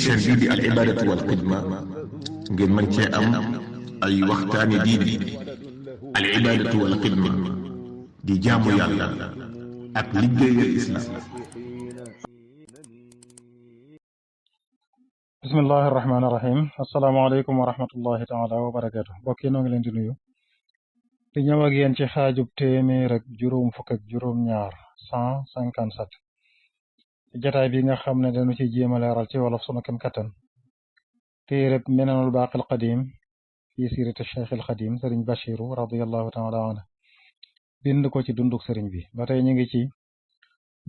chaîne bii di al ibadatu wal xidma ngeen mën cee am ay waxtaani diine al ibadatu wal xidma di jaamu yàlla ak liggéeyal islam. bismillahi irrahmani irrahim asalaamaaleykum wa rahmatullahi taala wa barakaatu mbokk yi noo ngi leen di nuyu di ñëw ak yéen ci xaajub téeméer ak juróom fukk ak juróom-ñaar 157 jataay bi nga xam ne dañu ci jéem a leeral ci wolof sunu kem kattan téereb minanul baaqil qadim fii siirati cheikh al xadim sëriñ Bachiru radiallahu taala anhu bind ko ci dunduk sëriñ bi ba tey ñu ngi ci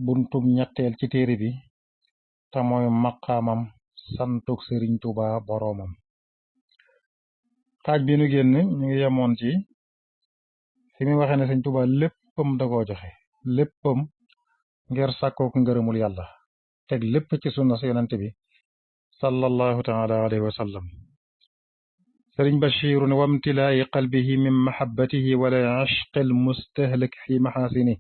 buntum ñetteel ci téere bi te mooy maqaamam santuk sëriñ Tuuba boroomam. xaaj bi nu génn ñu ngi yemoon ci fi mu waxee ne sëriñ Tuuba léppam da koo joxe léppam ngir sàkkook ngërëmul yàlla teg lépp ci sunna si yonent bi sallallahu taala alayhi wa sallam. sëriñ Bachiru ne wamtilaayi qalbihi min mahabbatihi wala ashqil mustahlik fi maxaasini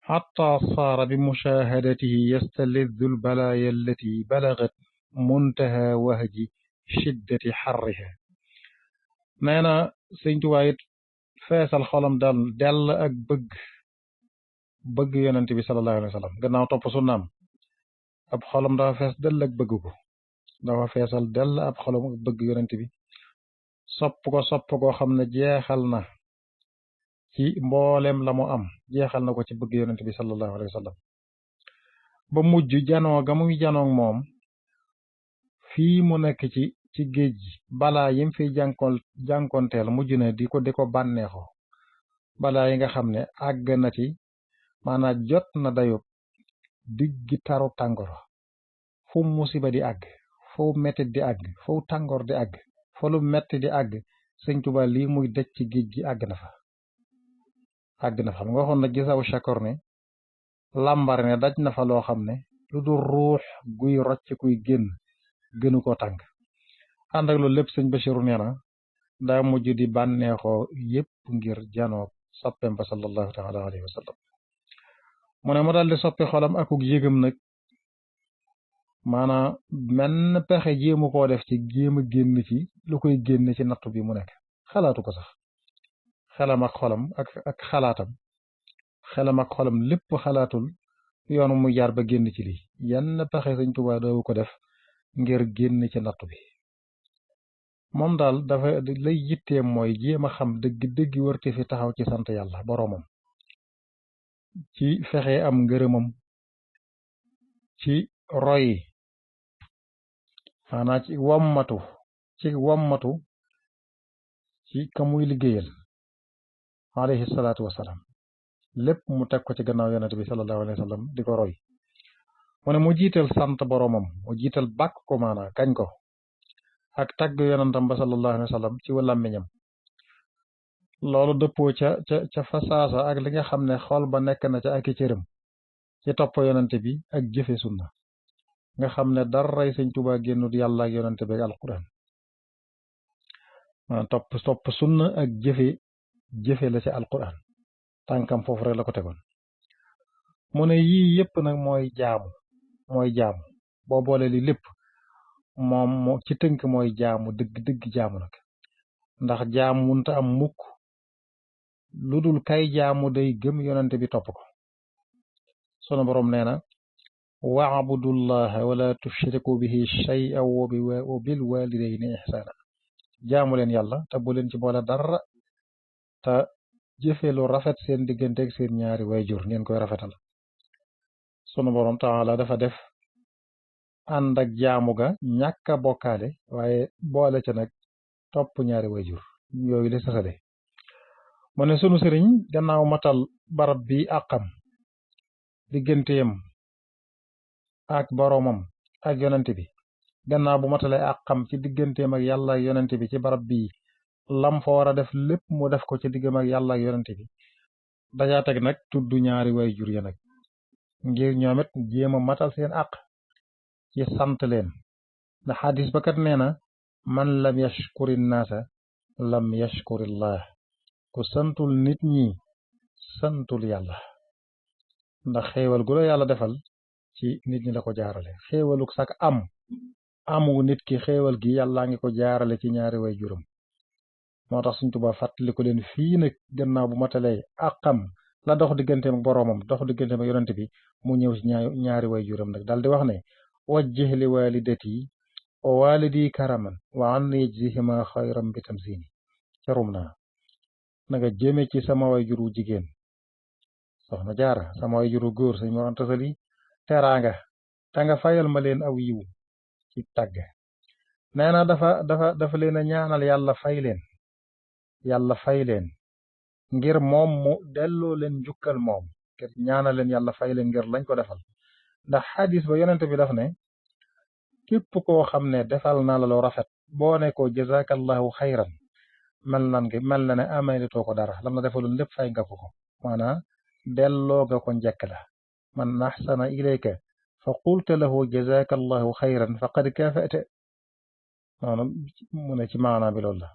xatta saara bi mushahadatihi yastaliddu lbalaaya allati balagat muntaha wahji shiddati xarriha. nee na sëñ Tuubaa it feesal xolam daal dell ak bëgg yonent bi sallallahu alayhi wa sallam gannaaw topp sunnaam ab xolam dafa fees dell ak bëgg ko dafa feesal dell ab xolam ak bëgg yonent bi sopp koo xam ne jeexal na ci mboolem la mu am jeexal na ko ci bëgg yonent bi sallallahu alayhi wa sallam ba mujj janoo ga muy janoog moom fii mu nekk ci géej gi balaa yim fi jànkoonteel mujj na di ko bànneexoo balaa yi nga xam ne àgg na ci maanaam jot na dayob diggi taru tàngoro fu musiba di àgg fu mettit di àgg fu tàngoor di àgg fu lu metti di àgg sëñ Tuubaa lii muy daj ci géej gi àgg na fa xam nga waxoon na gisaw chakor ne làmbar ne daj na fa loo xam ne lu dul ruux guy rocc kuy gënu ko tàng. ànd ak loolu lépp sëñ Bachiru nee na daa mujj di bànneexoo yépp ngir janoo soppeem ba sallallahu taala alayhi wa sallam. mu ne mu daal di soppi xolam akuk yëgam nag maanaam menn pexe jéemu koo def ci jéem a génn ci lu koy génn ci nattu bi mu nekk xalaatu ko sax xelam ak xolam ak xelam ak xolam lépp xalaatul yoonu mu jaar ba génn ci lii yenn pexe sëñ Tuubaa daawu ko def ngir génn ci nattu bi. moom daal dafa lay yitteem mooy jéem a xam dëgg wërte fi taxaw ci sant yàlla boroomam ci fexe am ngërëmam ci roy maanaam ci wommatu ci ka muy liggéeyal alayhi salaatu wasalaam lépp mu teg ko ci gannaaw yonent bi sallallahu alayhi wa sallam di ko roy. mu ne mu jiital sant boroomam mu jiital bàkk ko maanaam kañ ko ak tagg yonentam ba sallallahu alayhi wa sallam ci làmmiñam loolu dëppoo ca fasaasa ak li nga xam ne xol ba nekk na ca ak i cëram ci topp yonente bi ak jëfe sunna nga xam ne daray sëñ Tuubaa génnut yàlla ak yonente bi ak alquran maanaam topp sunna ak jëfe la ci alquran tànkam foofu rek la ko tegoon. mu ne yii yépp nag mooy jaamu boo boole li lépp moom ci tënk mooy jaamu dëgg jaamu nag ndax jaamu munta am mukk lu dul kay jaamu day gëm yonente bi topp ko. sunu boroom nee na wa'budullaha wala tushriku bihi shay'an wa bil walidayni ihsana jaamu leen yàlla te bu leen ci boole dara te jëfe lu rafet seen diggante ak seen ñaari wayjur ngeen koy rafetal. sunu boroom taala dafa def ànd ak jaamu ga ñàkk a bokkaale waaye boole ca nag topp ñaari wayjur yooyu la sasale. mu ne sunu sëriñ gannaaw matal barab bi àqam digganteem ak boroomam ak yonent bi gannaaw bu matale àqam ci digganteem ak yàlla ak yonent bi ci barab bii lam fa war a def lépp mu def ko ci diggam ak yàlla ak yonent bi dajaa teg nag tudd ñaari wayjur ya nag ngir ñoom it jéem a matal seen àq ci sant leen ndax xadis ba kat nee na man lam yashkuri naasa lam yashkurillah ku santul nit ñi santul yàlla ndax xéewal gu la yàlla defal ci nit ñi la ko jaarale xéewaluk sak am amu nit ki xéewal gi yàllaa ngi ko jaarale ci ñaari way juram moo tax Sëñ Tuubaa fàttali ko leen fii nag gannaaw bu matalee àqam la dox digganteem ak boroomam dox digganteem ak yonent bi mu ñëw ci ñaari way juram nag daal di wax ne wajjih li walidati wa walidi karaman wa an yajzihima xayram bi tamsini carum naa na nga jëme ci sama way juru jigéen soxna jaara sama way juru góor Sëñ Mor Anta Sali teraanga te nga fayal ma leen aw yiw ci tàgg nee na dafa leen a ñaanal yàlla fay leen ngir moom mu delloo leen njukkal moom ngir ñaanal leen yàlla fay leen ngir lañ ko defal ndax xadis ba yonent bi daf ne képp koo xam ne defal na la lu rafet boo ne ko jazakallahu xayran mel na ne amayletoo ko dara lam na defaloon lépp fay nga ko maanaam delloo nga ko njëkk la man axsana ilayka fa qulta lahu jazakallahu xayran faqad kaafata maanaam mu ne ci maanaam bi loolu la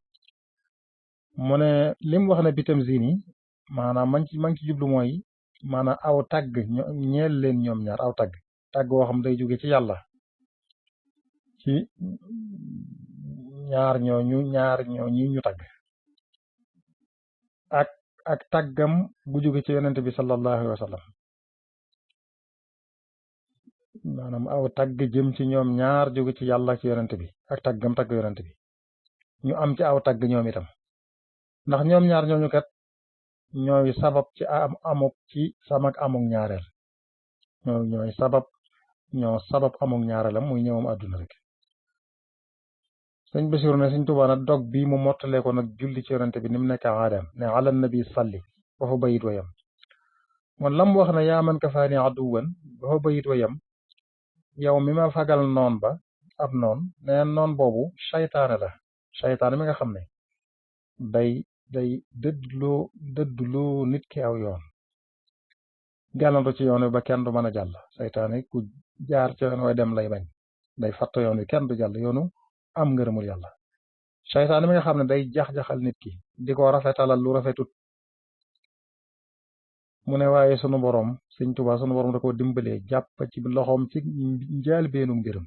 mu ne lim wax ne bitam zini maanaam man ci jublu mooy maanaam aw tagg ñeel leen ñoom ñaar aw tagg woo xam day jóge ci yàlla ci ñaar ñooñu ñu tagg ak taggam bu jóge ci yonent bi sallallahu alayhi wa sallam maanaam aw tagg jëm ci ñoom ñaar jóge ci yàlla ci yonent bi ak taggam tagg yonent bi ñu am ci aw tagg ñoom itam ndax ñoom ñaar ñooñu kat ñooy sabab ci amuk ci samak amuk ñaareel ñoo sabab amuk ñaareelam muy ñëwam àdduna rek sëñ Basiru ne Sëñ Tuubaa nag dog bii mu mottalee ko nag julli ci yonent bi ni mu nekk aadam ne ala nabi salli ba fa bayit wayam moom lam wax ne yaa man kafaani aduwan ba fa bayit wayam yow mi ma fagal noon ba ab noon neen noon boobu saytaane mi nga xam ne day dëddloo nit ki aw yoon gàllantu ci yoon wi ba kenn du mën a jàll saytaane ku jaar ci yoon way dem lay bañ day fatt yoon wi kenn du jàll yoonu am ngërëmul yàlla saytaane mi nga xam ne day jax-jaxal nit ki di ko rafetalal lu rafetut mu ne waaye sunu borom Sëñ Tuubaa sunu borom da ko dimbalee jàpp ci loxoom ci njaal beenu mbiram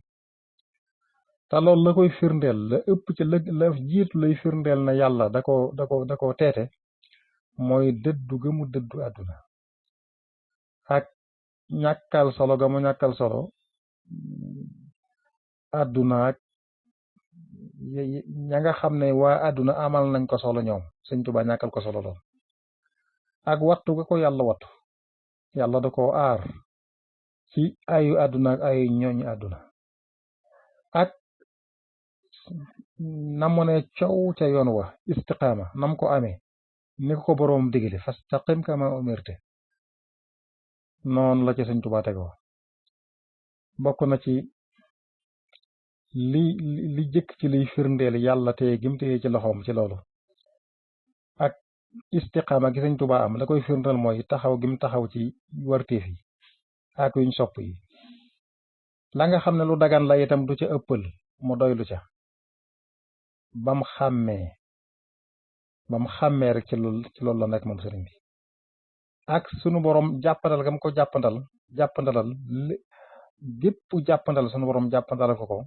te loolu la koy firndeel la ëpp ci la jiitu lay firndeel na yàlla da ko teete mooy dëddu ga mu dëddu àdduna ak ñàkkal solo ga mu ñàkkal solo àdduna ak ña nga xam ne waa àdduna amal nañ ko solo ñoom Sëñ Tuubaa ñàkkal ko solo lool ak wattu ga ko yàlla da ko aar ci ayu àdduna ak ayu ñooñu àdduna ak namu ne coow ca yoon wa istiqaama nam ko amee ni ko boroom digale fastaqim kama umirte noonu la ci Sëñ Tuubaa tegoo bokk na ci li jëkk ci liy firndeel yàlla téye gim téye ci loxoom ci loolu ak istiqaama gi Sëñ Tuubaa am la koy firndeel mooy taxaw gim taxaw ci warteef yi ak yuñ sopp yi la nga xam ne lu dagan la itam du ca ëppal mu doylu ca bam xàmmee rek ci loolu la nekk moom sëriñ bi ak sunu borom jàppandal gam ko jàppandalal gépp jàppandal sunu borom jàppandal ko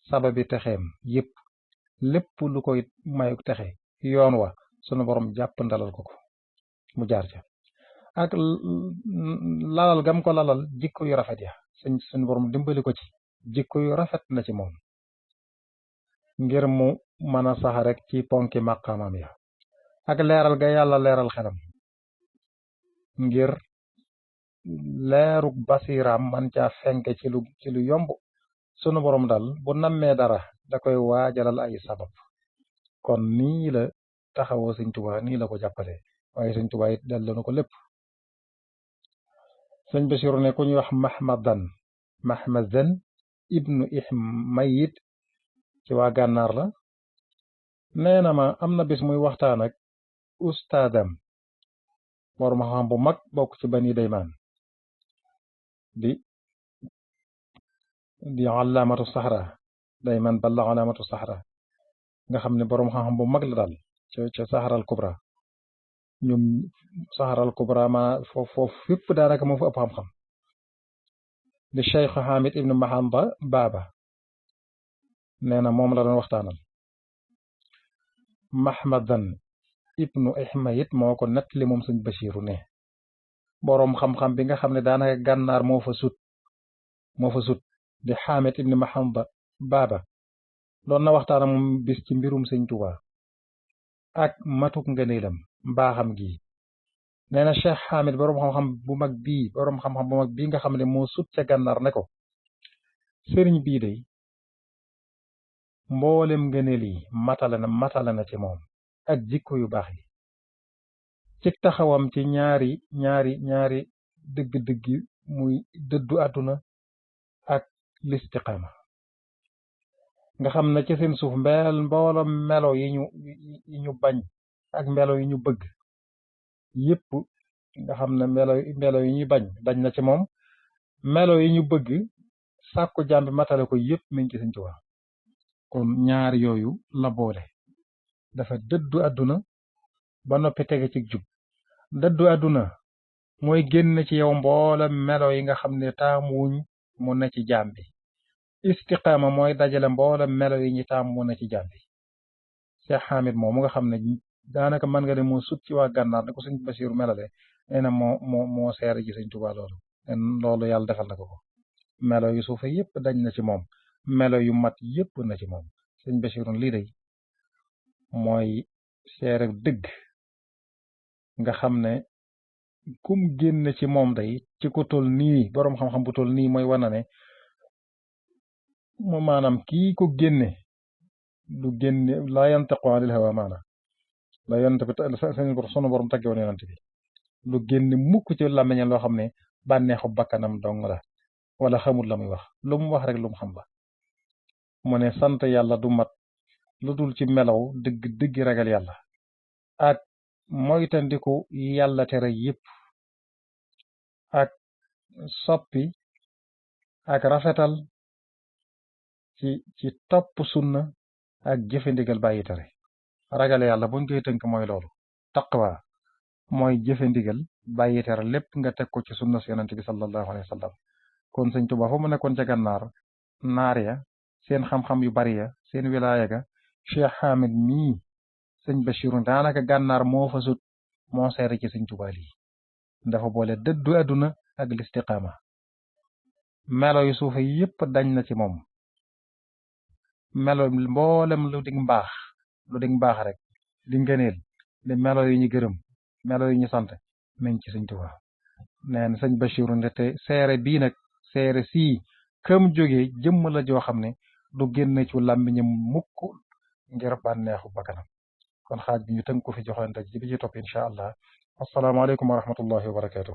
sababi texeem yépp lépp lu koy mayu texe yoon wa sunu borom jàppandalal ko mu jaar ca ak lalal gam ko lalal jikko yu rafet ya sunu borom dimbali ko ci jikko yu rafet na ci moom ngir mu mën a sax rek ci ponki maqaamam ya ak leeral ga yàlla leeral xelam ngir leeruk basiiraam man caa fenk ci lu yomb sunu borom dal bu nammee dara da koy waajalal ay sabab kon nii la taxawoo Sëñ Tuubaa nii la ko jàppale waaye Sëñ Tuubaa it delloo na ko lépp sëñ Basiru ne ku ñuy wax mahmadan ibnu ihmayit ci waa gànnaar la nee na ma am na bis muy waxtaan ak ustaadam borom xam bu mag bokk ci bani daymaan di alaamatu saxra daymaan balla alaamatu saxra nga xam ne borom xam bu mag la daal ca saxaral kubra ñoom saxaral kubra ma foofu fépp daanaka moo fa ëpp xam-xam di cheikh Hamid ibnu Mahamba Baaba nee na moom la doon waxtaanal. Mahmadan ibnu Ihmayit moo ko nettali moom sëñ Basiiru ne boroom xam-xam bi nga xam ne daanaka gànnaar moo fa sut di Xaamid ibni Mahamba Baaba doon na waxtaanal moom bis ci mbirum sëñ Tuubaa ak matuk ngëneelam mbaaxam gi. nee na Cheikh Xaamid boroom xam-xam bu mag bii nga xam ne moo sut ca gànnaar ne ko sëriñ bii day mboolem ngëneel yi matale na ci moom ak jikko yu baax yi ci taxawam ci ñaari dëgg-dëgg muy dëddu àdduna ak listiqaama nga xam ne ci seen suuf mboolem melo yi ñu bañ ak melo yi ñu bëgg yépp nga xam ne melo yi ñuy bañ dañ na ci moom, melo yi ñu bëgg sàkku jàmbi matale ko yépp mi ngi ci Sëñ Tuubaa. kon ñaar yooyu la boole, dafa dëddu àdduna ba noppi tege ci jub. dëddu àdduna mooy génn ci yow mboolem melo yi nga xam ne taamuwuñ mu ne ci jaam bi. istiqaama mooy dajale mboolem melo yi ñi taam mu ne ci jaam bi. Cheikh Hamid moom mu nga xam ne daanaka mën nga ne moo sut ci waa gànnaar da ko Sëñ Basiiru melale, nee na moo seere ji Sëñ Tuubaa loolu yàlla defal na ko ko. melo yu suufe yépp dañ na ci moom, melo yu mat yépp na ci moom. Sëñ Basiiru lii day mooy seere dëgg nga xam ne kum génn ci moom day ci ku tol nii boroom xam-xam bu tol nii mooy wana ne mu maanaam kii ko génne du génne laa yantiqu anil hawa maanaam la yonent bi sunu borom tagge woon yonent bi du génne mukk ci làmmiñam loo xam ne bànneexu bakkanam dong la wala xamul la muy wax, lu mu wax rek lu mu xam la. mu ne sant yàlla du mat lu dul ci melaw dëgg ragal yàlla ak moytandiku yàlla tere yépp ak soppi ak rafetal ci topp sunna ak jëfe ndigal bàyyi tere. ragal yàlla buñ koy tënk mooy loolu. taqwa mooy jëfe ndigal bàyyi tere lépp nga teg ko ci sunna si yonent bi sallallahu alayhi wa sallam. kon Sëñ Tuubaa fa mu nekkoon ca gànnaar naar ya seen xam-xam yu bari ya seen wilaaya ga, Cheikh Hamid mii Sëñ Basiiru daanaka gànnaar moo fa sut moo seere ci Sëñ Tuubaa lii. dafa boole dëddu àdduna ak listiqaama, melo yu suufe yépp dañ na ci moom, melo mboolem lu dig mbaax rek di ngëneel di melo yu ñu gërëm, melo yu ñu sant meñ ci Sëñ Tuubaa. nee na Sëñ Basiiru nde te seere bii nag seere sii këm jóge jëmm la joo xam ne du génn ci làmmiñam mukk ngir bànneexu bakkanam. kon xaaj bi ñu tënk ko fi joxante ji bi ci topp incha allah. asalaamaaleykum wa rahmatullahi wa barakaatu.